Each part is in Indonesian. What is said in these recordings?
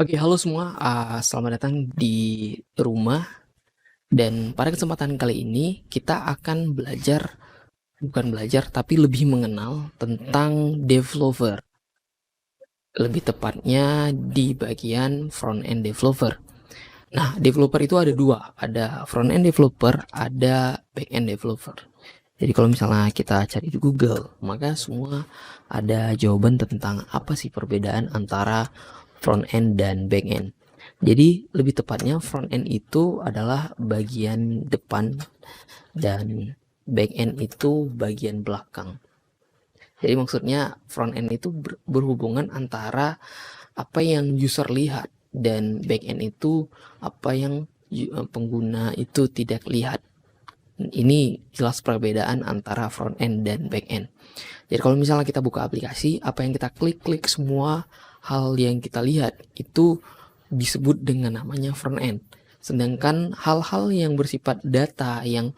Oke, halo semua. Selamat datang di rumah. Dan pada kesempatan kali ini kita akan belajar, bukan belajar, tapi lebih mengenal tentang developer. Lebih tepatnya di bagian front end developer. Nah, developer itu ada dua, ada front end developer, ada back end developer. Jadi kalau misalnya kita cari di Google, maka semua ada jawaban tentang apa sih perbedaan antara front end dan back end. Jadi lebih tepatnya front end itu adalah bagian depan dan back end itu bagian belakang. Jadi maksudnya front end itu berhubungan antara apa yang user lihat dan back end itu apa yang pengguna itu tidak lihat. Ini jelas perbedaan antara front end dan back end. Jadi kalau misalnya kita buka aplikasi, apa yang kita klik semua hal yang kita lihat itu disebut dengan namanya front end. Sedangkan hal-hal yang bersifat data yang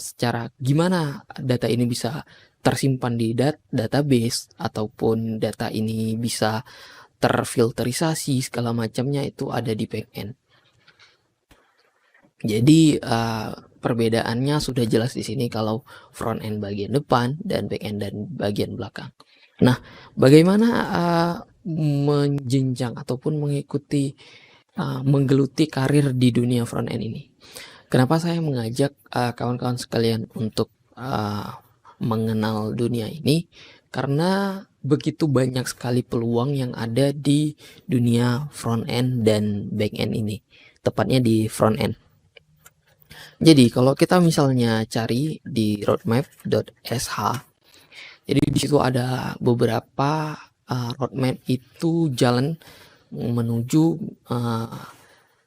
secara gimana data ini bisa tersimpan di database ataupun data ini bisa terfilterisasi segala macamnya itu ada di back end. Jadi perbedaannya sudah jelas di sini kalau front end bagian depan dan back end dan bagian belakang. Nah, bagaimana menjenjang ataupun mengikuti menggeluti karir di dunia front end ini? Kenapa saya mengajak kawan-kawan sekalian untuk mengenal dunia ini? Karena begitu banyak sekali peluang yang ada di dunia front end dan back end ini, tepatnya di front end. Jadi kalau kita misalnya cari di roadmap.sh, jadi di situ ada beberapa roadmap itu jalan menuju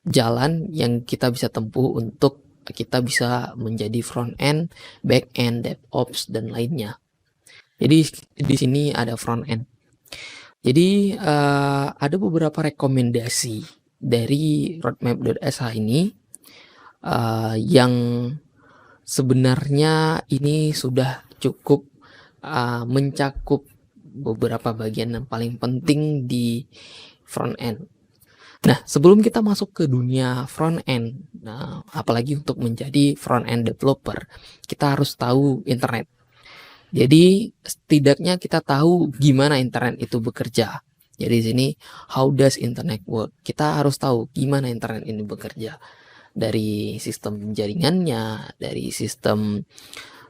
jalan yang kita bisa tempuh untuk kita bisa menjadi front end, back end, DevOps dan lainnya. Jadi di sini ada front end. Jadi ada beberapa rekomendasi dari roadmap.sh ini yang sebenarnya ini sudah cukup mencakup beberapa bagian yang paling penting di front end. Nah, sebelum kita masuk ke dunia front end, nah, apalagi untuk menjadi front end developer, kita harus tahu internet. Jadi, setidaknya kita tahu gimana internet itu bekerja. Jadi di sini, how does internet work? Kita harus tahu gimana internet ini bekerja. Dari sistem jaringannya, dari sistem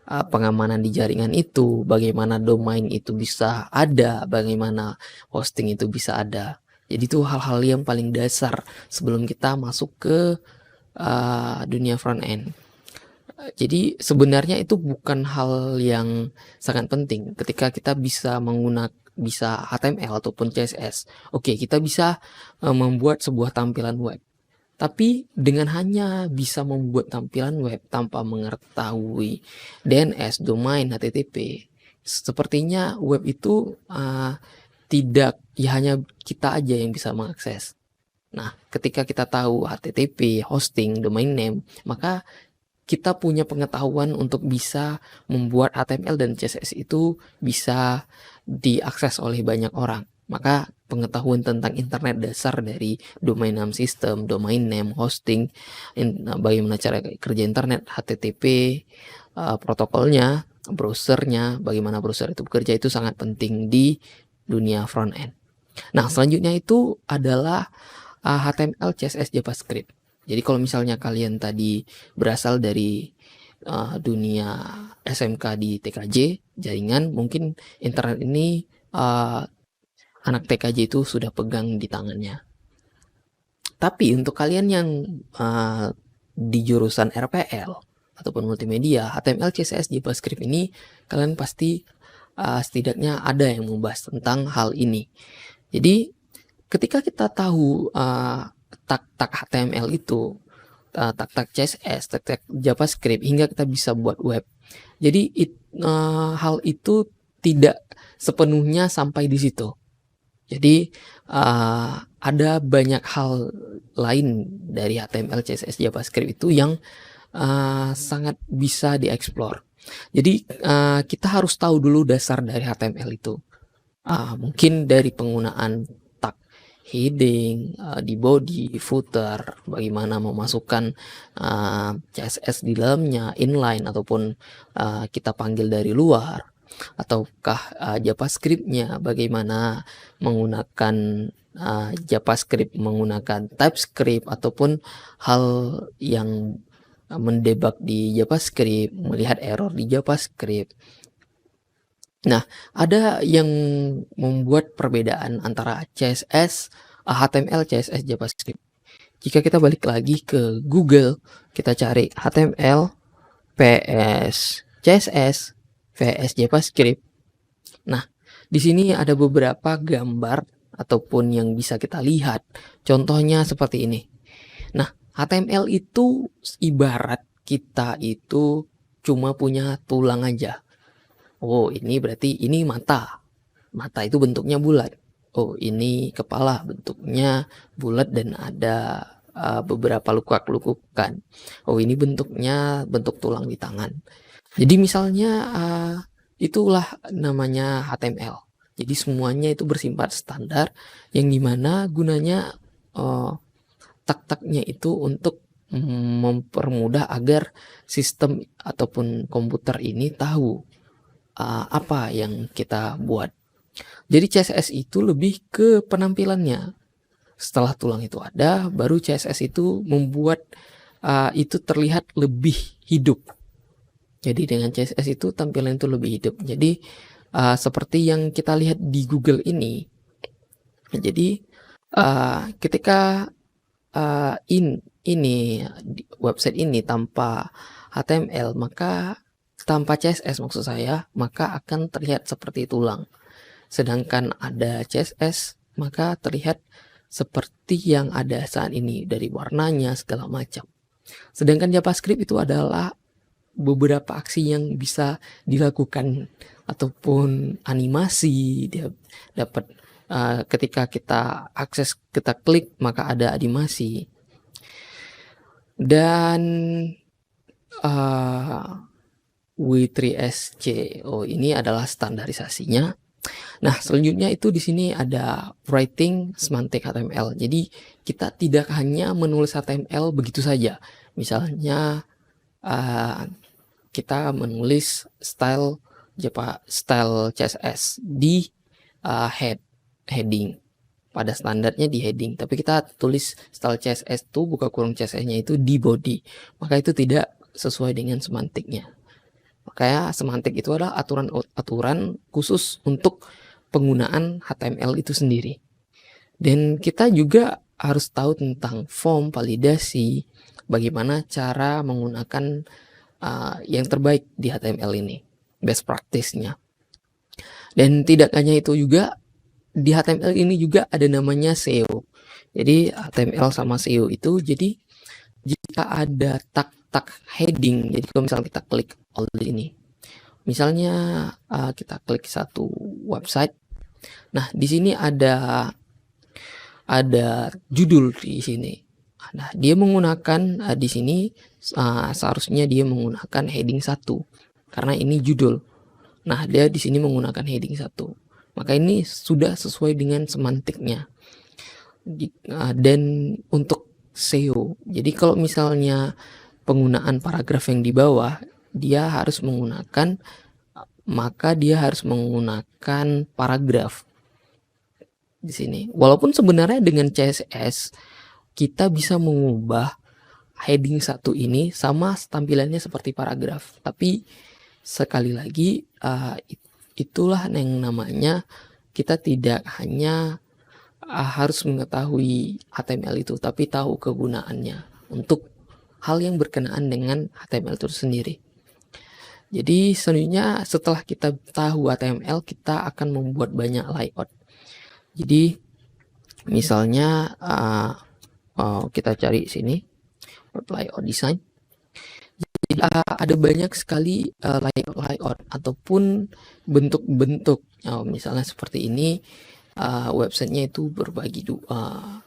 pengamanan di jaringan itu, bagaimana domain itu bisa ada, bagaimana hosting itu bisa ada. Jadi itu hal-hal yang paling dasar sebelum kita masuk ke dunia front end. Jadi sebenarnya itu bukan hal yang sangat penting ketika kita bisa menggunakan bisa HTML ataupun CSS. Oke, kita bisa membuat sebuah tampilan web. Tapi dengan hanya bisa membuat tampilan web tanpa mengetahui DNS, domain, HTTP, sepertinya web itu tidak ya hanya kita aja yang bisa mengakses. Nah, ketika kita tahu HTTP, hosting, domain name, maka kita punya pengetahuan untuk bisa membuat HTML dan CSS itu bisa diakses oleh banyak orang. Maka pengetahuan tentang internet dasar dari domain name system, domain name, hosting, bagaimana cara kerja internet, HTTP, protokolnya, browsernya, bagaimana browser itu bekerja itu sangat penting di dunia front end. Nah, selanjutnya itu adalah HTML, CSS, JavaScript. Jadi kalau misalnya kalian tadi berasal dari dunia SMK di TKJ, jaringan, mungkin internet ini anak TKJ itu sudah pegang di tangannya. Tapi untuk kalian yang di jurusan RPL ataupun multimedia, HTML, CSS, JavaScript ini kalian pasti setidaknya ada yang membahas tentang hal ini. Jadi ketika kita tahu tak HTML itu, tak CSS, tak JavaScript hingga kita bisa buat web. Jadi hal itu tidak sepenuhnya sampai di situ. Jadi ada banyak hal lain dari HTML, CSS, JavaScript itu yang sangat bisa dieksplor. Jadi kita harus tahu dulu dasar dari HTML itu. Mungkin dari penggunaan tag heading, di body, footer, bagaimana memasukkan CSS di dalamnya, inline ataupun kita panggil dari luar, ataukah JavaScript-nya, bagaimana menggunakan JavaScript menggunakan TypeScript, ataupun hal yang mendebug di JavaScript, melihat error di JavaScript. Nah, ada yang membuat perbedaan antara CSS, HTML, CSS, JavaScript. Jika kita balik lagi ke Google, kita cari HTML, PS, CSS, VS JavaScript. Nah, di sini ada beberapa gambar ataupun yang bisa kita lihat. Contohnya seperti ini. Nah, HTML itu ibarat kita itu cuma punya tulang aja. Oh, ini berarti ini mata. Mata itu bentuknya bulat. Oh, ini kepala, bentuknya bulat dan ada beberapa lekuk-lekukan. Oh, ini bentuknya bentuk tulang di tangan. Jadi misalnya itulah namanya HTML. Jadi semuanya itu bersifat standar, yang dimana gunanya tak-taknya itu untuk mempermudah agar sistem ataupun komputer ini tahu apa yang kita buat. Jadi CSS itu lebih ke penampilannya. Setelah tulang itu ada, baru CSS itu membuat itu terlihat lebih hidup. Jadi dengan CSS itu tampilan itu lebih hidup. Jadi seperti yang kita lihat di Google ini. Jadi ketika ini website ini tanpa HTML, maka tanpa CSS maksud saya, maka akan terlihat seperti tulang. Sedangkan ada CSS, maka terlihat seperti yang ada saat ini, dari warnanya segala macam. Sedangkan JavaScript itu adalah beberapa aksi yang bisa dilakukan ataupun animasi, dia dapat ketika kita akses, kita klik, maka ada animasi. Dan W3SC, oh ini adalah standarisasinya. Nah, selanjutnya itu di sini ada writing semantic HTML. Jadi kita tidak hanya menulis HTML begitu saja. Misalnya kita menulis style CSS di heading. Pada standarnya di heading, tapi kita tulis style CSS itu buka kurung CSS-nya itu di body. Maka itu tidak sesuai dengan semantiknya. Makanya semantik itu adalah aturan khusus untuk penggunaan HTML itu sendiri. Dan kita juga harus tahu tentang form validasi, bagaimana cara menggunakan yang terbaik di HTML ini, best practice-nya. Dan tidak hanya itu juga, di HTML ini juga ada namanya SEO. Jadi HTML sama SEO itu, jadi jika ada tak heading, jadi kalau misalnya kita klik all ini, misalnya kita klik satu website, nah di sini ada judul di sini. Nah, dia menggunakan di sini seharusnya dia menggunakan heading 1 karena ini judul. Nah, dia di sini menggunakan heading 1. Maka ini sudah sesuai dengan semantiknya. Dan untuk SEO, jadi kalau misalnya penggunaan paragraf yang di bawah, dia harus menggunakan paragraf di sini. Walaupun sebenarnya dengan CSS kita bisa mengubah heading 1 ini sama tampilannya seperti paragraf, tapi sekali lagi itulah yang namanya kita tidak hanya harus mengetahui HTML itu, tapi tahu kegunaannya untuk hal yang berkenaan dengan HTML itu sendiri. Jadi selanjutnya setelah kita tahu HTML, kita akan membuat banyak layout. Jadi misalnya kita cari sini layout design. Jadi ada banyak sekali layout ataupun bentuk-bentuk. Misalnya seperti ini, websitenya itu berbagi dua,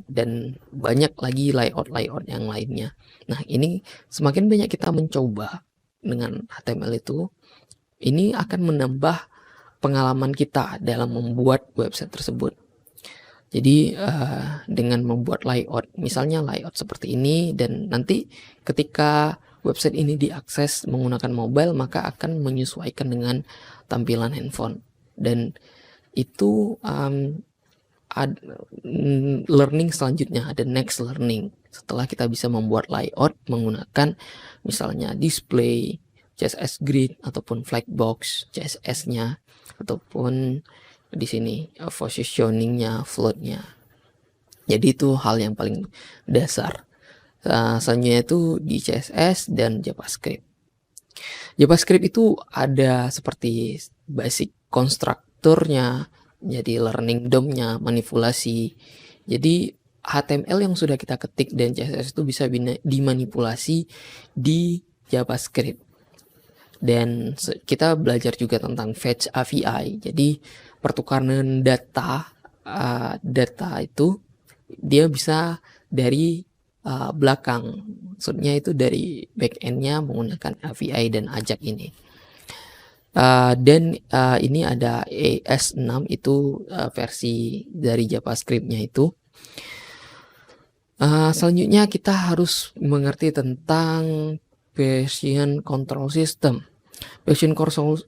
dan banyak lagi layout yang lainnya. Nah, ini semakin banyak kita mencoba dengan HTML itu, ini akan menambah pengalaman kita dalam membuat website tersebut. Jadi dengan membuat layout, misalnya layout seperti ini, dan nanti ketika website ini diakses menggunakan mobile, maka akan menyesuaikan dengan tampilan handphone. Dan itu learning selanjutnya, ada next learning. Setelah kita bisa membuat layout menggunakan misalnya display, CSS grid, ataupun flagbox CSS-nya, ataupun di sini positioningnya, floatnya. Jadi itu hal yang paling dasar. Selanjutnya itu di CSS dan JavaScript. JavaScript itu ada seperti basic konstrukturnya, jadi learning DOM-nya, manipulasi. Jadi HTML yang sudah kita ketik dan CSS itu bisa dimanipulasi di JavaScript. Dan kita belajar juga tentang Fetch API. Jadi pertukaran data itu dia bisa dari belakang, maksudnya itu dari backend-nya menggunakan API dan AJAX ini. Dan ini ada ES6 itu versi dari JavaScript-nya itu. Selanjutnya kita harus mengerti tentang version control system. Version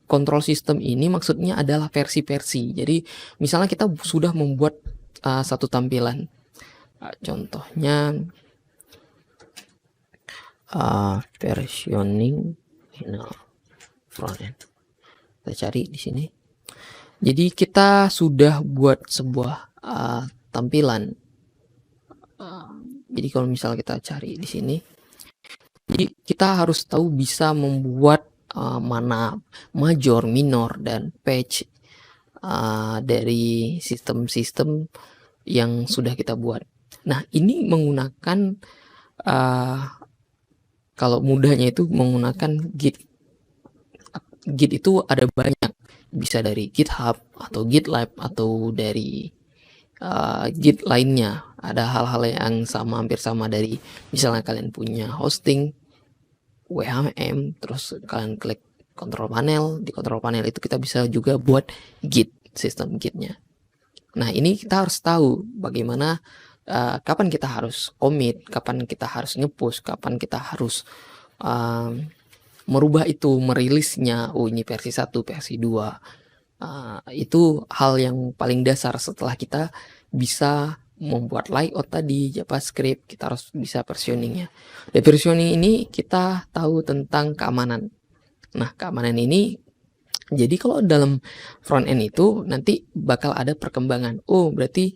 control system ini maksudnya adalah versi-versi. Jadi misalnya kita sudah membuat satu tampilan, contohnya versioning frontend. Kita cari di sini. Jadi kita sudah buat sebuah tampilan. Jadi kalau misalnya kita cari di sini, jadi kita harus tahu bisa membuat mana major, minor, dan patch dari sistem-sistem yang sudah kita buat. Nah, ini menggunakan kalau mudahnya itu menggunakan Git. Git itu ada banyak, bisa dari GitHub atau GitLab atau dari Git lainnya. Ada hal-hal yang sama, hampir sama, dari misalnya kalian punya hosting WHM, terus kalian klik control panel, di control panel itu kita bisa juga buat Git, sistem Gitnya. Nah, ini kita harus tahu bagaimana kapan kita harus commit, kapan kita harus nge-push, kapan kita harus merubah itu, merilisnya. Oh, ini versi 1, versi 2. Itu hal yang paling dasar. Setelah kita bisa membuat layout tadi, JavaScript, kita harus bisa versioningnya. Dari versioning ini kita tahu tentang keamanan. Nah, keamanan ini, jadi kalau dalam front end itu nanti bakal ada perkembangan. Oh, berarti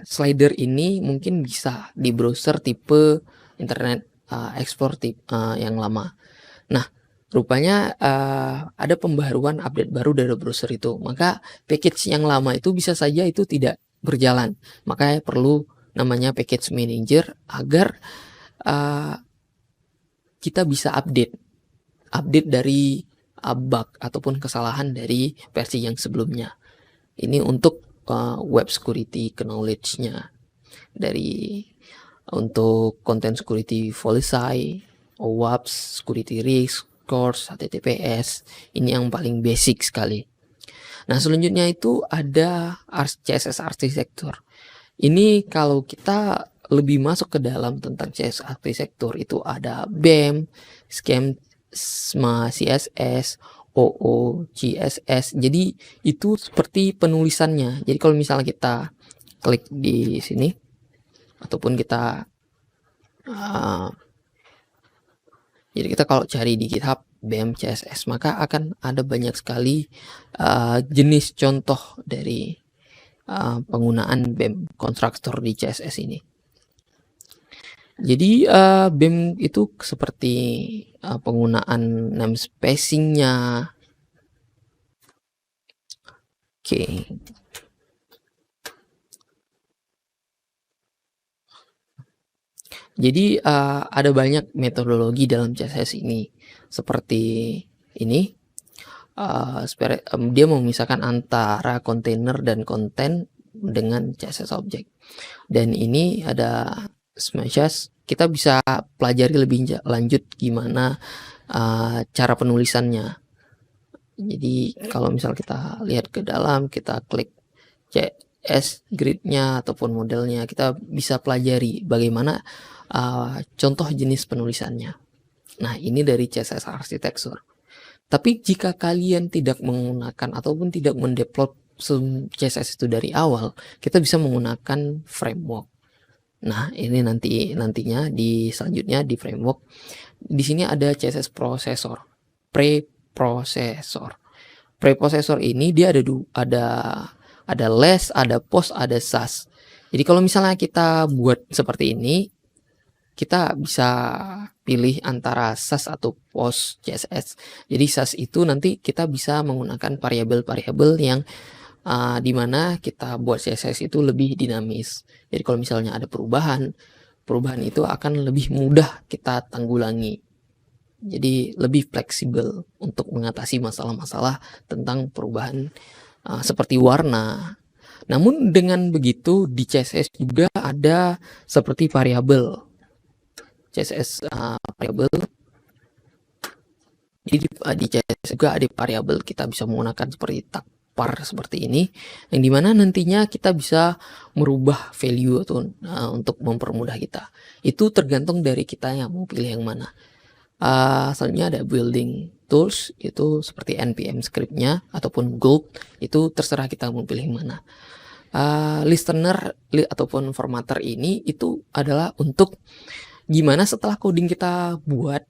slider ini mungkin bisa di browser tipe Internet Explorer yang lama. Nah, rupanya ada pembaruan, update baru dari browser itu. Maka package yang lama itu bisa saja itu tidak berjalan. Makanya perlu namanya package manager agar kita bisa update dari bug ataupun kesalahan dari versi yang sebelumnya. Ini untuk web security knowledge-nya. Untuk content security policy, OWASP, security risk, course, HTTPS, ini yang paling basic sekali. Nah, selanjutnya itu ada CSS architecture. Ini kalau kita lebih masuk ke dalam tentang CSS architecture itu ada BEM, Schema CSS, OOCSS. Jadi itu seperti penulisannya. Jadi kalau misalnya kita klik di sini ataupun kita jadi kita kalau cari di GitHub BEM CSS, maka akan ada banyak sekali jenis contoh dari penggunaan BEM konstruktor di CSS ini. Jadi BEM itu seperti penggunaan namespacing-nya. Oke. Jadi ada banyak metodologi dalam CSS ini. Seperti ini, dia memisahkan antara kontainer dan konten dengan CSS object. Dan ini ada smashes. Kita bisa pelajari lebih lanjut gimana cara penulisannya. Jadi kalau misal kita lihat ke dalam, kita klik CSS grid-nya ataupun modelnya, kita bisa pelajari bagaimana contoh jenis penulisannya. Nah, ini dari CSS Architecture. Tapi jika kalian tidak menggunakan ataupun tidak mendevelop CSS itu dari awal, kita bisa menggunakan framework. Nah, ini nantinya di selanjutnya di framework. Di sini ada CSS processor, preprocessor. Preprocessor ini dia ada less, ada post, ada SAS. Jadi kalau misalnya kita buat seperti ini, kita bisa pilih antara SAS atau post CSS. Jadi SAS itu nanti kita bisa menggunakan variabel-variabel yang dimana kita buat CSS itu lebih dinamis. Jadi kalau misalnya ada perubahan itu akan lebih mudah kita tanggulangi. Jadi lebih fleksibel untuk mengatasi masalah-masalah tentang perubahan seperti warna. Namun dengan begitu di CSS juga ada seperti variabel. CSS variabel. Jadi di CSS juga ada variabel, kita bisa menggunakan seperti tag var seperti ini, yang dimana nantinya kita bisa merubah value atau untuk mempermudah kita. Itu tergantung dari kita yang mau pilih yang mana. Selanjutnya ada building tools, itu seperti npm script-nya ataupun Gulp, itu terserah kita mau pilih yang mana. Listener ataupun formatter ini itu adalah untuk gimana setelah coding kita buat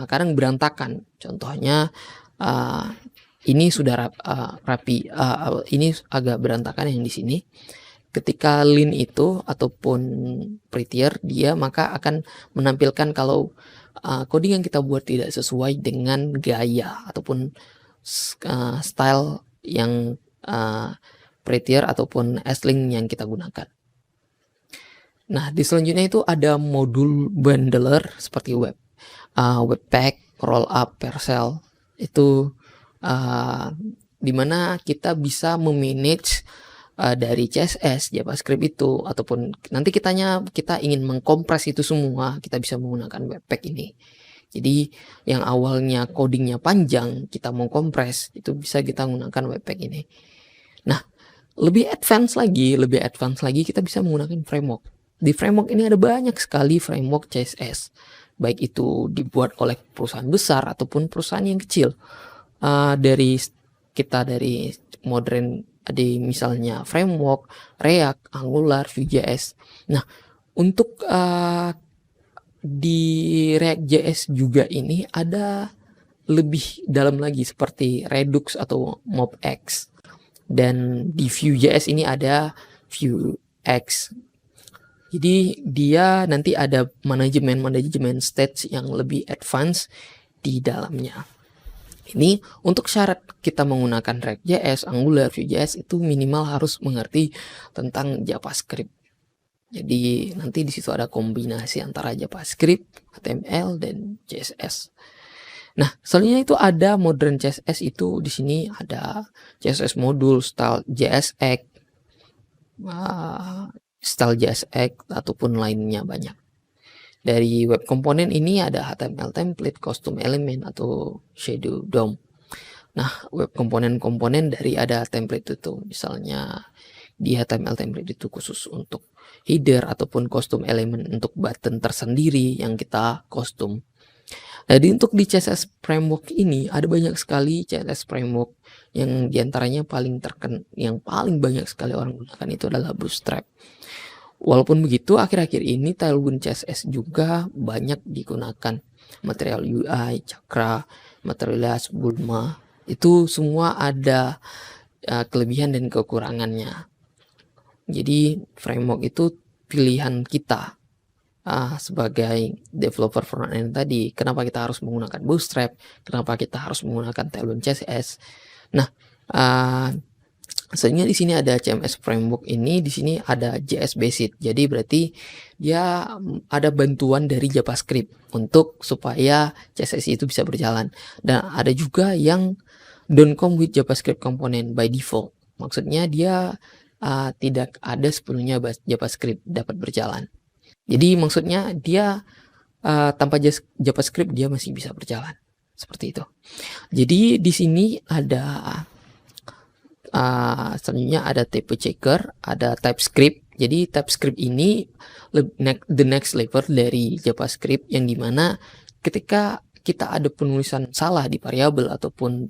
kadang berantakan. Contohnya ini sudah rapi, ini agak berantakan yang di sini. Ketika line itu ataupun prettier, dia maka akan menampilkan kalau coding yang kita buat tidak sesuai dengan gaya ataupun style yang prettier ataupun S-Link yang kita gunakan. Nah, di selanjutnya itu ada modul bundler seperti Webpack, Rollup, Vercel. Itu dimana kita bisa memanage dari CSS, JavaScript itu, ataupun nanti kita ingin mengkompres itu semua, kita bisa menggunakan Webpack ini. Jadi yang awalnya codingnya panjang, kita mau kompres, itu bisa kita menggunakan Webpack ini. Nah, lebih advance lagi kita bisa menggunakan framework. Di framework ini ada banyak sekali framework CSS, baik itu dibuat oleh perusahaan besar ataupun perusahaan yang kecil. Dari modern, ada misalnya framework React, Angular, Vue.js. Nah, untuk di React.js juga ini ada lebih dalam lagi seperti Redux atau MobX. Dan di Vue.js ini ada Vuex. Jadi dia nanti ada manajemen stage yang lebih advance di dalamnya. Ini untuk syarat kita menggunakan React.js, Angular, Vue.js itu minimal harus mengerti tentang JavaScript. Jadi nanti di situ ada kombinasi antara JavaScript, HTML dan CSS. Nah, selanjutnya itu ada modern CSS, itu di sini ada CSS modul, style JSX, style JSX ataupun lainnya banyak. Dari web komponen ini ada HTML template, custom element atau shadow DOM. Nah, web komponen dari ada template itu, misalnya di HTML template itu khusus untuk header ataupun custom element untuk button tersendiri yang kita custom. Jadi untuk di CSS framework ini ada banyak sekali CSS framework, yang diantaranya yang paling banyak sekali orang gunakan itu adalah Bootstrap. Walaupun begitu, akhir-akhir ini Tailwind CSS juga banyak digunakan. Material UI, Chakra, Materialize, Bulma, itu semua ada kelebihan dan kekurangannya. Jadi framework itu pilihan kita sebagai developer front-end tadi. Kenapa kita harus menggunakan Bootstrap? Kenapa kita harus menggunakan Tailwind CSS? Nah, sebenarnya di sini ada CMS framework ini, di sini ada JS Basic. Jadi berarti dia ada bantuan dari JavaScript untuk supaya CSS itu bisa berjalan. Dan ada juga yang don't come with JavaScript component by default. Maksudnya dia tidak ada sepenuhnya JavaScript dapat berjalan. Jadi maksudnya dia tanpa JavaScript dia masih bisa berjalan. seperti itu. Jadi di sini ada selanjutnya ada type checker, ada TypeScript. Jadi TypeScript ini the next level dari JavaScript, yang dimana ketika kita ada penulisan salah di variabel ataupun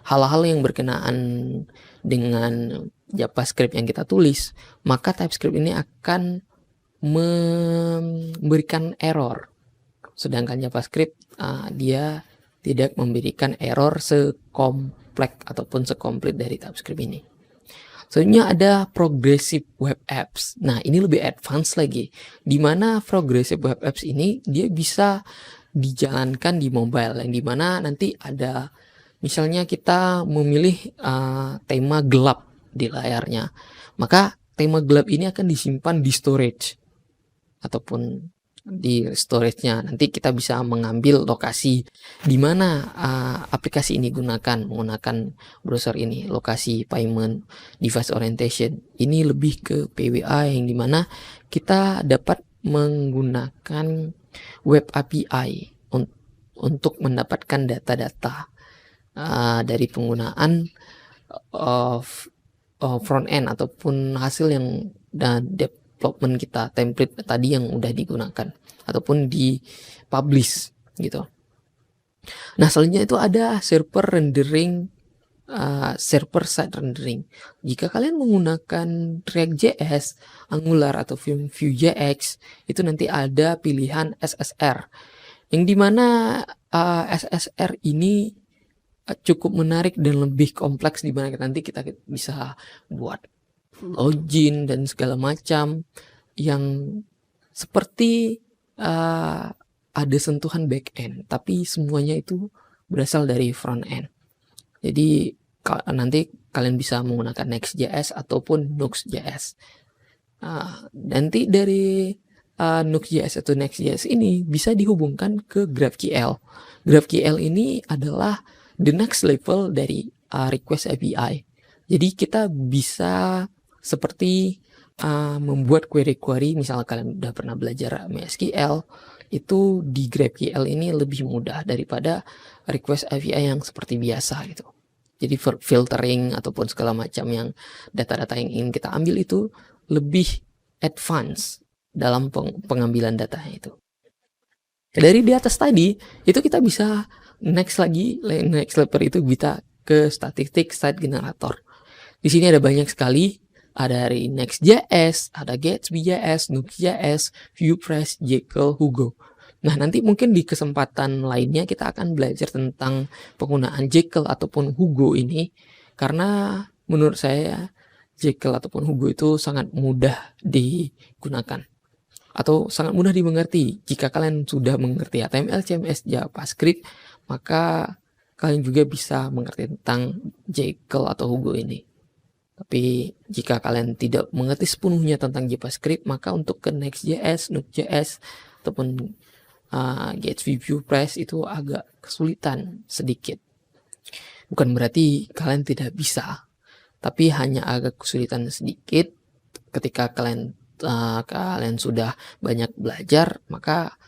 hal-hal yang berkenaan dengan JavaScript yang kita tulis, maka TypeScript ini akan memberikan error. Sedangkan JavaScript dia tidak memberikan error sekompleks ataupun sekomplit dari TypeScript ini. Selanjutnya ada Progressive Web Apps. Nah, ini lebih advance lagi, dimana Progressive Web Apps ini dia bisa dijalankan di mobile, yang dimana nanti ada, misalnya kita memilih tema gelap di layarnya, maka tema gelap ini akan disimpan di storage ataupun di storage-nya. Nanti kita bisa mengambil lokasi di mana aplikasi ini menggunakan browser ini, lokasi payment, device orientation. Ini lebih ke PWA, yang dimana kita dapat menggunakan web API untuk mendapatkan data-data dari penggunaan front end ataupun hasil yang development kita, template tadi yang udah digunakan ataupun di publish gitu. Nah, selanjutnya itu ada server rendering, server side rendering. Jika kalian menggunakan React.js, Angular atau Vue.js, itu nanti ada pilihan SSR, yang dimana SSR ini cukup menarik dan lebih kompleks, dimana nanti kita bisa buat login dan segala macam yang seperti ada sentuhan back end, tapi semuanya itu berasal dari front end. Jadi nanti kalian bisa menggunakan Next.js ataupun Nuxt.js. Nanti dari Nuxt.js atau Next.js ini bisa dihubungkan ke GraphQL. GraphQL ini adalah the next level dari request API. Jadi kita bisa seperti membuat query-query, misalnya kalian udah pernah belajar MySQL, itu di GraphQL ini lebih mudah daripada request API yang seperti biasa gitu. Jadi filtering ataupun segala macam yang data-data yang ingin kita ambil itu lebih advance dalam pengambilan data itu. Dari di atas tadi itu kita bisa next level itu bisa ke statistik site generator. Di sini ada banyak sekali, ada dari Next.js, ada Gatsby.js, Nuxt.js, VuePress, Jekyll, Hugo. Nah, nanti mungkin di kesempatan lainnya kita akan belajar tentang penggunaan Jekyll ataupun Hugo ini, karena menurut saya Jekyll ataupun Hugo itu sangat mudah digunakan atau sangat mudah dimengerti. Jika kalian sudah mengerti HTML, CMS, JavaScript, maka kalian juga bisa mengerti tentang Jekyll atau Hugo ini. Tapi jika kalian tidak mengerti sepenuhnya tentang JavaScript, maka untuk ke Next.js, Nuxt.js ataupun Gatsby, VuePress itu agak kesulitan sedikit. Bukan berarti kalian tidak bisa, tapi hanya agak kesulitan sedikit. Ketika kalian sudah banyak belajar, maka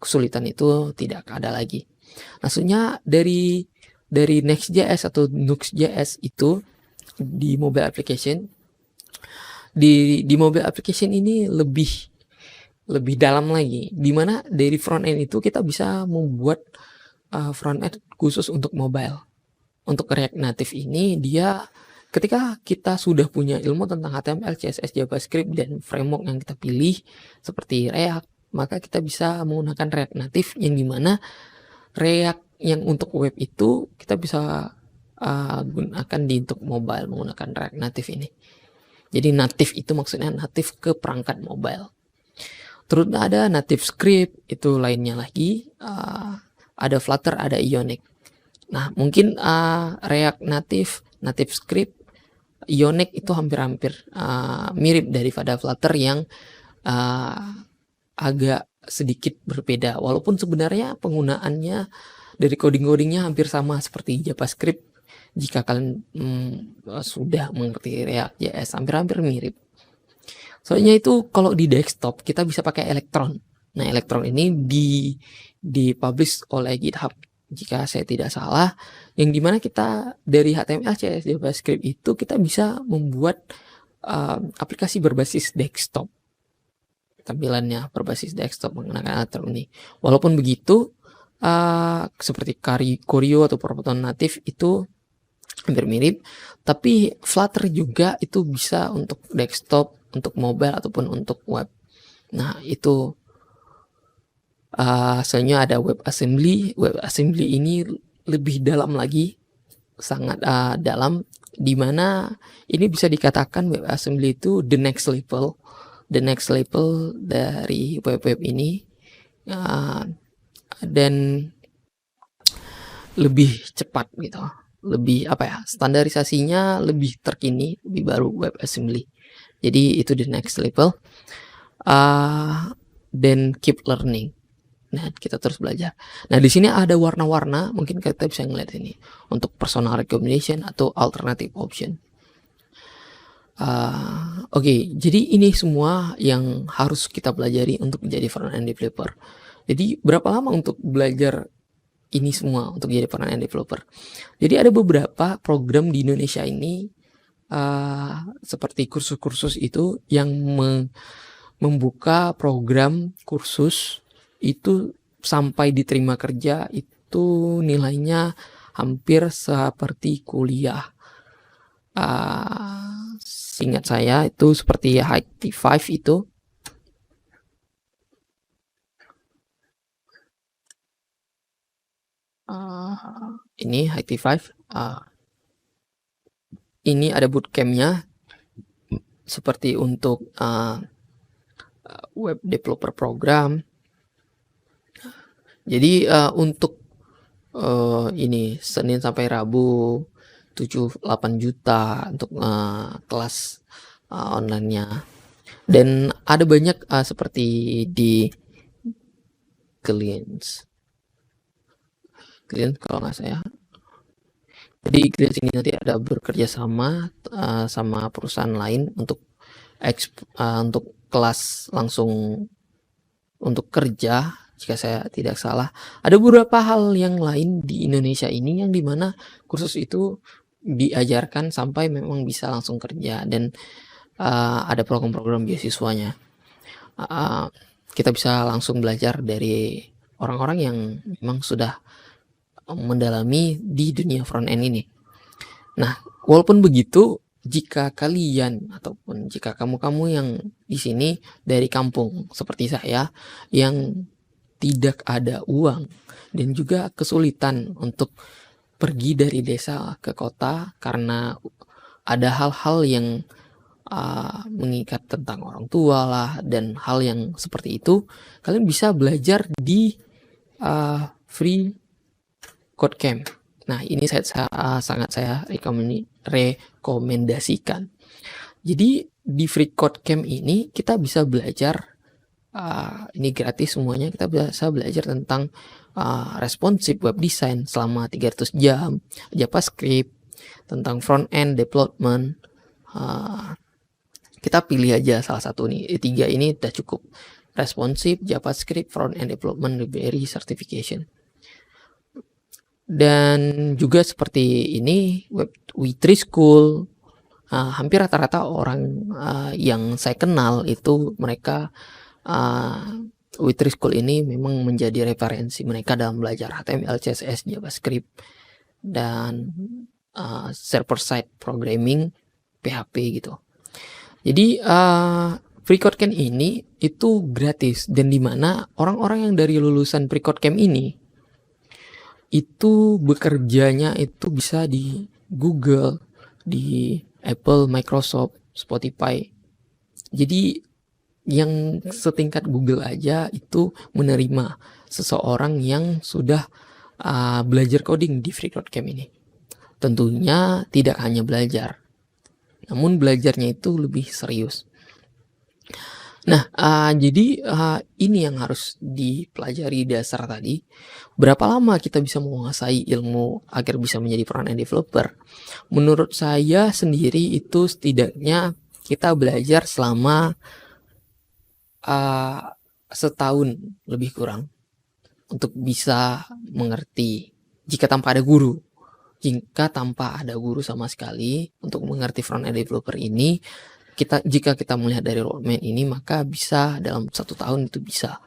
kesulitan itu tidak ada lagi. Maksudnya dari Next.js atau Nuxt.js itu di mobile application, di mobile application ini lebih dalam lagi, dimana dari front end itu kita bisa membuat front end khusus untuk mobile. Untuk React Native ini, dia ketika kita sudah punya ilmu tentang HTML, CSS, JavaScript dan framework yang kita pilih seperti React, maka kita bisa menggunakan React Native, yang dimana React yang untuk web itu kita bisa gunakan di untuk mobile menggunakan React Native ini. Jadi native itu maksudnya native ke perangkat mobile. Terus ada native script, itu lainnya lagi. Ada Flutter, ada Ionic. Nah, mungkin React native script, Ionic itu hampir-hampir mirip daripada Flutter yang agak sedikit berbeda. Walaupun sebenarnya penggunaannya dari coding-codingnya hampir sama seperti JavaScript. Jika kalian sudah mengerti React.js, hampir-hampir mirip. Soalnya itu kalau di desktop kita bisa pakai Electron. Nah, Electron ini dipublish oleh GitHub. jika saya tidak salah, yang dimana kita dari HTML, CSS, JavaScript itu kita bisa membuat aplikasi berbasis desktop. Tampilannya berbasis desktop menggunakan Atom ini. Walaupun begitu, seperti Choreo atau Proton Native itu hampir mirip, tapi Flutter juga itu bisa untuk desktop, untuk mobile ataupun untuk web. Nah, itu selanjutnya ada WebAssembly. WebAssembly ini lebih dalam lagi, sangat dalam, dimana ini bisa dikatakan WebAssembly itu the next level dari web ini, dan lebih cepat gitu, lebih standarisasinya lebih terkini, lebih baru WebAssembly. Jadi itu the next level, dan keep learning. Nah, kita terus belajar. Nah, di sini ada warna-warna, mungkin kita bisa ngeliat ini untuk personal recommendation atau alternative option. Oke, jadi ini semua yang harus kita pelajari untuk menjadi front-end developer. Jadi berapa lama untuk belajar ini semua untuk jadi front-end developer? Jadi ada beberapa program di Indonesia ini, seperti kursus-kursus itu yang membuka program kursus itu sampai diterima kerja itu nilainya hampir seperti kuliah. Seingat saya itu seperti IT5 itu. Ini IT5. Ini ada bootcampnya seperti untuk web developer program. Jadi untuk ini Senin sampai Rabu 7-8 juta untuk kelas online-nya. Dan ada banyak seperti di Clients kalau nggak saya. Jadi Clients ini nanti ada bekerja sama sama perusahaan lain untuk kelas langsung untuk kerja, jika saya tidak salah. Ada beberapa hal yang lain di Indonesia ini yang dimana kursus itu diajarkan sampai memang bisa langsung kerja, dan ada program-program beasiswanya. Kita bisa langsung belajar dari orang-orang yang memang sudah mendalami di dunia front end ini. Nah, walaupun begitu, jika kalian ataupun jika kamu yang di sini dari kampung seperti saya yang tidak ada uang dan juga kesulitan untuk pergi dari desa ke kota karena ada hal-hal yang mengikat tentang orang tua lah dan hal yang seperti itu, kalian bisa belajar di Free Code Camp. Nah, ini sangat saya rekomendasikan. Jadi di Free Code Camp ini kita bisa belajar, ini gratis semuanya, kita bisa belajar tentang responsive web design selama 300 jam, JavaScript, tentang front end development. Kita pilih aja salah satu nih, 3 ini udah cukup. Responsive, JavaScript, front end development, library, certification. Dan juga seperti ini Web3 School, hampir rata-rata orang yang saya kenal itu mereka Web3 School ini memang menjadi referensi mereka dalam belajar HTML, CSS, JavaScript, dan server-side programming, PHP gitu. Jadi Free Code Camp ini itu gratis, dan dimana orang-orang yang dari lulusan Free Code Camp ini itu bekerjanya itu bisa di Google, di Apple, Microsoft, Spotify. Jadi yang setingkat Google aja itu menerima seseorang yang sudah belajar coding di Free Code Camp ini. Tentunya tidak hanya belajar, namun belajarnya itu lebih serius. Nah, jadi ini yang harus dipelajari dasar tadi. Berapa lama kita bisa menguasai ilmu agar bisa menjadi front-end developer? Menurut saya sendiri itu setidaknya kita belajar selama setahun lebih kurang untuk bisa mengerti jika tanpa ada guru. Jika tanpa ada guru sama sekali untuk mengerti front-end developer ini, jika kita melihat dari roadmap ini, maka bisa dalam 1 tahun itu bisa.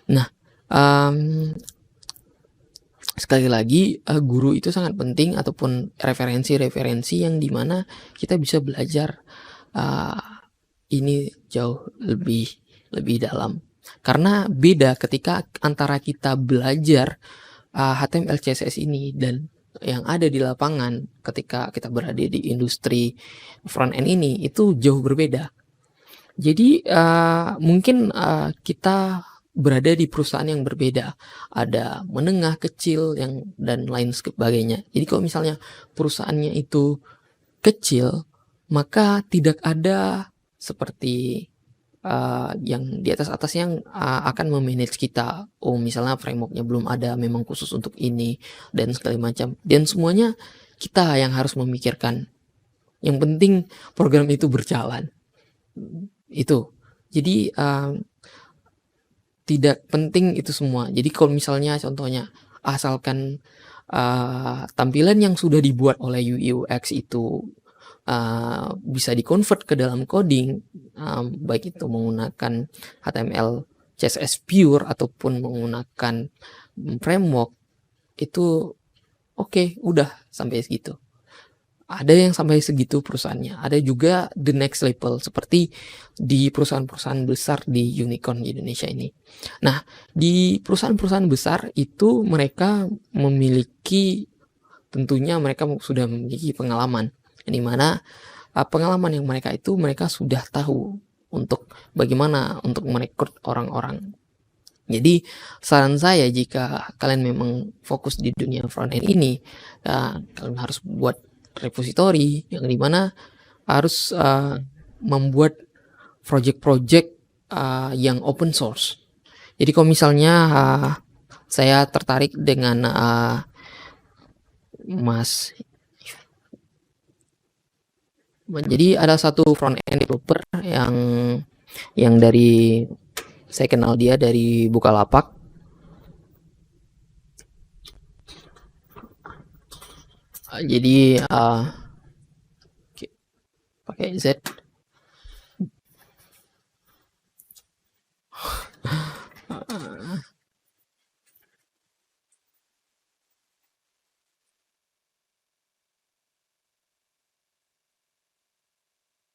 Nah, sekali lagi, guru itu sangat penting, ataupun referensi-referensi yang dimana kita bisa belajar ini jauh lebih dalam. Karena beda ketika antara kita belajar HTML CSS ini dan yang ada di lapangan ketika kita berada di industri front end ini, itu jauh berbeda. Jadi mungkin kita berada di perusahaan yang berbeda, ada menengah, kecil, dan lain sebagainya. Jadi kalau misalnya perusahaannya itu kecil, maka tidak ada seperti yang di atas yang akan memanage kita. Oh, misalnya frameworknya belum ada, memang khusus untuk ini dan segala macam. Dan semuanya kita yang harus memikirkan. Yang penting program itu berjalan. Itu. Jadi tidak penting itu semua. Jadi kalau misalnya contohnya asalkan tampilan yang sudah dibuat oleh UI UX itu bisa di-convert ke dalam coding, baik itu menggunakan HTML CSS pure ataupun menggunakan framework, itu oke, udah sampai segitu. Ada yang sampai segitu perusahaannya, ada juga the next level seperti di perusahaan-perusahaan besar di unicorn di Indonesia ini. Nah, di perusahaan-perusahaan besar itu mereka tentunya sudah memiliki pengalaman, di mana pengalaman yang mereka sudah tahu untuk bagaimana untuk merekrut orang-orang. Jadi saran saya, jika kalian memang fokus di dunia front end ini, kalian harus buat repository yang dimana harus membuat project-project yang open source. Jadi kalau misalnya saya tertarik dengan Mas, jadi ada satu front end developer yang dari saya kenal dia dari Bukalapak. Jadi pakai Z.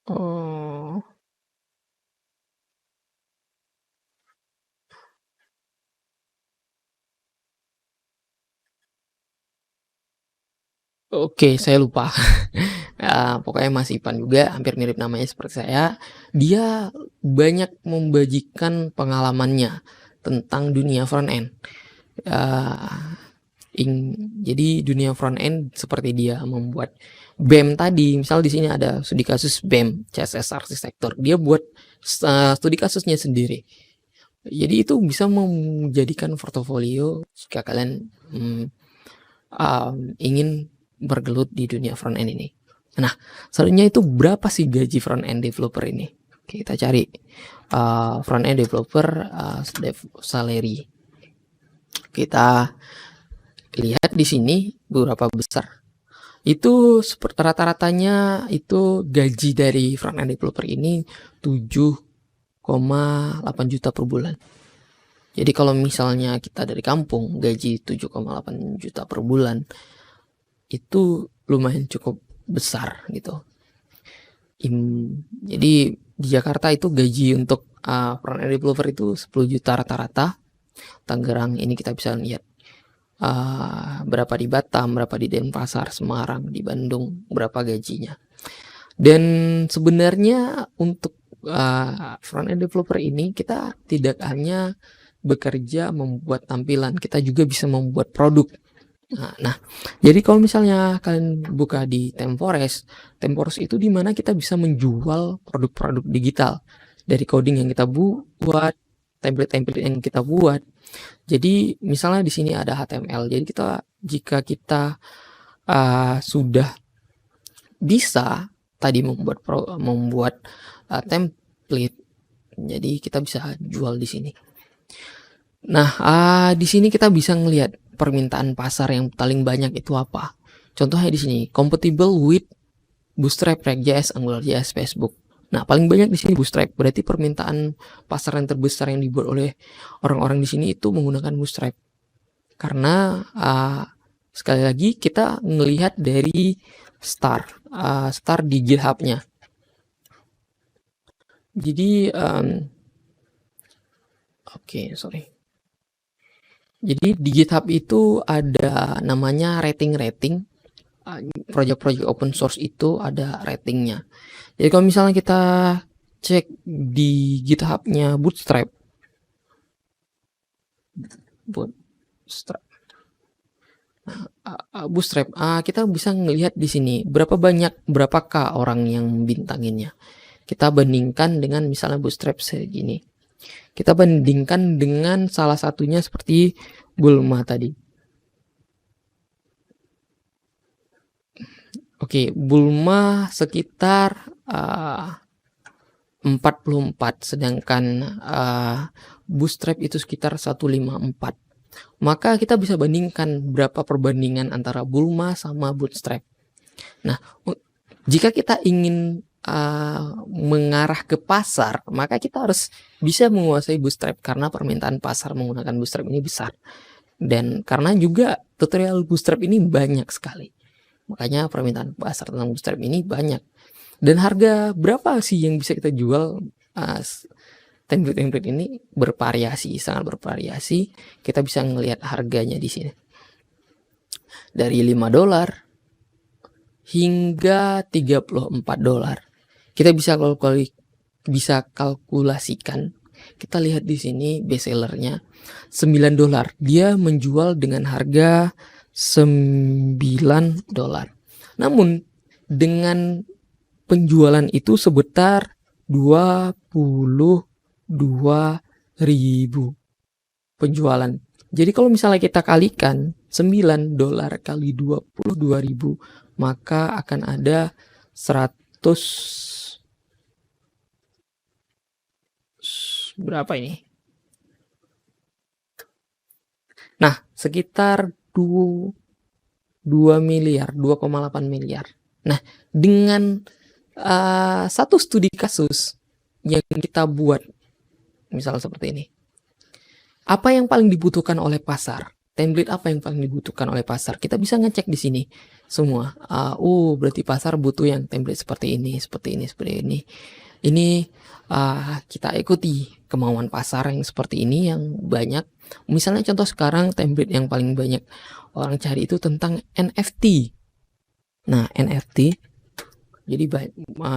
Oh. Oke, saya lupa. Pokoknya Mas Ipan juga, hampir mirip namanya seperti saya. Dia banyak membagikan pengalamannya tentang dunia front end. Jadi dunia front end seperti dia membuat BEM tadi. Misal di sini ada studi kasus BEM, CSS Arsitektur. Dia buat studi kasusnya sendiri. Jadi itu bisa menjadikan portofolio jika kalian ingin bergelut di dunia front end ini. Nah, selanjutnya itu berapa sih gaji front end developer ini? Oke, kita cari front end developer salary. Kita lihat di sini berapa besar. Itu rata-ratanya itu gaji dari front end developer ini 7,8 juta per bulan. Jadi kalau misalnya kita dari kampung, gaji 7,8 juta per bulan itu lumayan cukup besar gitu. Jadi di Jakarta itu gaji untuk front end developer itu 10 juta rata-rata. Tangerang ini kita bisa lihat berapa di Batam, berapa di Denpasar, Semarang, di Bandung, berapa gajinya. Dan sebenarnya untuk front end developer ini kita tidak hanya bekerja membuat tampilan, kita juga bisa membuat produk. Nah, jadi kalau misalnya kalian buka di Temforest itu dimana kita bisa menjual produk-produk digital dari coding yang kita buat, template-template yang kita buat. Jadi misalnya di sini ada HTML. Jadi jika kita sudah bisa tadi membuat template, jadi kita bisa jual di sini. Nah, di sini kita bisa ngelihat permintaan pasar yang paling banyak itu apa. Contohnya di sini, compatible with Bootstrap, React.js, AngularJS, Facebook. Nah, paling banyak di sini Bootstrap. Berarti permintaan pasar yang terbesar yang dibuat oleh orang-orang di sini itu menggunakan Bootstrap. Karena sekali lagi kita melihat dari start di GitHub-nya. Jadi Jadi di GitHub itu ada namanya rating. Project-project open source itu ada ratingnya. Jadi kalau misalnya kita cek di GitHub-nya Bootstrap, kita bisa ngelihat di sini berapakah orang yang membintanginnya. Kita bandingkan dengan misalnya Bootstrap segini. Kita bandingkan dengan salah satunya seperti Bulma tadi. Oke, Bulma sekitar 44, sedangkan Bootstrap itu sekitar 154. Maka kita bisa bandingkan berapa perbandingan antara Bulma sama Bootstrap. Nah, jika kita ingin mengarah ke pasar, maka kita harus bisa menguasai Bootstrap karena permintaan pasar menggunakan Bootstrap ini besar. Dan karena juga tutorial Bootstrap ini banyak sekali. Makanya permintaan pasar tentang Bootstrap ini banyak. Dan harga berapa sih yang bisa kita jual? Template ini bervariasi, sangat bervariasi. Kita bisa ngelihat harganya di sini. Dari $5 hingga $34. Kita bisa kalkulasikan. Kita lihat di sini bestsellernya $9. Dia menjual dengan harga $9. Namun dengan penjualan itu sebesar 22.000 penjualan. Jadi kalau misalnya kita kalikan $9 kali 22.000, maka akan ada 100 berapa ini? Nah, sekitar 2 miliar, 2,8 miliar. Nah, dengan satu studi kasus yang kita buat, misal seperti ini. Apa yang paling dibutuhkan oleh pasar? Template apa yang paling dibutuhkan oleh pasar? Kita bisa ngecek di sini semua. Berarti pasar butuh yang template seperti ini. Ini kita ikuti kemauan pasar yang seperti ini yang banyak. Misalnya contoh sekarang template yang paling banyak orang cari itu tentang NFT. Nah, NFT. Jadi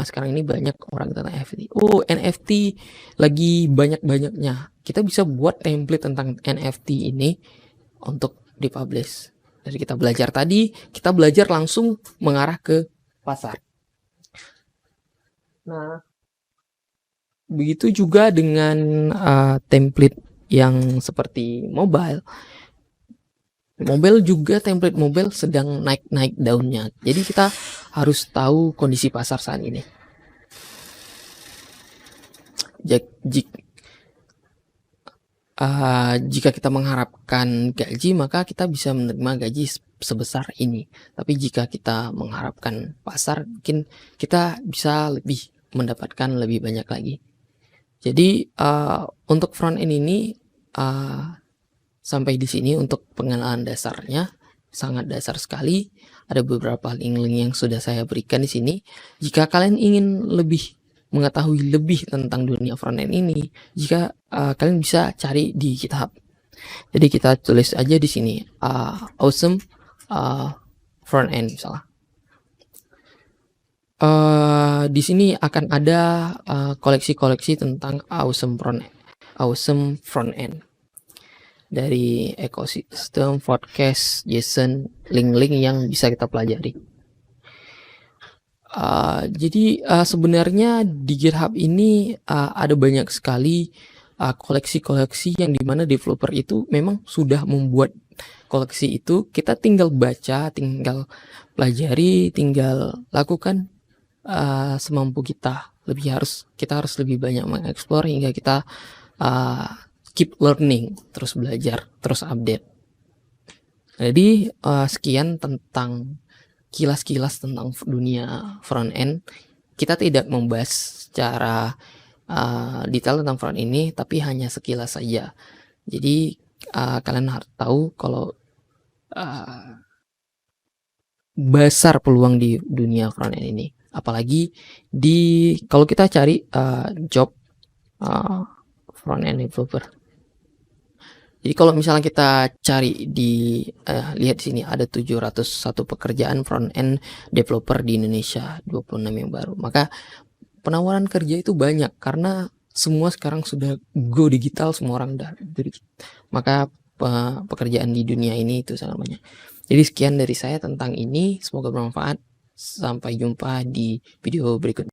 sekarang ini banyak orang tentang NFT. NFT lagi banyak-banyaknya. Kita bisa buat template tentang NFT ini untuk dipublish. Dari kita belajar tadi, kita belajar langsung mengarah ke pasar. Nah, begitu juga dengan template yang seperti mobile. Template mobile sedang naik daunnya. Jadi kita harus tahu kondisi pasar saat ini. Jika kita mengharapkan gaji, maka kita bisa menerima gaji sebesar ini. Tapi jika kita mengharapkan pasar, mungkin kita bisa lebih mendapatkan lebih banyak lagi. Jadi untuk front end ini sampai di sini untuk pengenalan dasarnya, sangat dasar sekali. Ada beberapa link-link yang sudah saya berikan di sini. Jika kalian ingin mengetahui lebih tentang dunia front end ini, kalian bisa cari di GitHub. Jadi kita tulis aja di sini awesome front end misalnya. Di sini akan ada koleksi-koleksi tentang awesome front end dari ekosistem, podcast, JSON, link-link yang bisa kita pelajari. Jadi sebenarnya di GitHub ini ada banyak sekali koleksi-koleksi yang dimana developer itu memang sudah membuat koleksi itu. Kita tinggal baca, tinggal pelajari, tinggal lakukan semampu kita. Kita harus lebih banyak mengeksplor hingga kita keep learning, terus belajar, terus update. Jadi sekian tentang kilas-kilas tentang dunia front end. Kita tidak membahas secara detail tentang front ini, tapi hanya sekilas saja. Jadi kalian harus tahu kalau besar peluang di dunia front end ini. Apalagi kalau kita cari job front end developer. Jadi kalau misalnya kita cari lihat di sini ada 701 pekerjaan front end developer di Indonesia, 26 yang baru. Maka penawaran kerja itu banyak karena semua sekarang sudah go digital, semua orang udah digital. Maka pekerjaan di dunia ini itu sangat banyak. Jadi sekian dari saya tentang ini, semoga bermanfaat. Sampai jumpa di video berikutnya.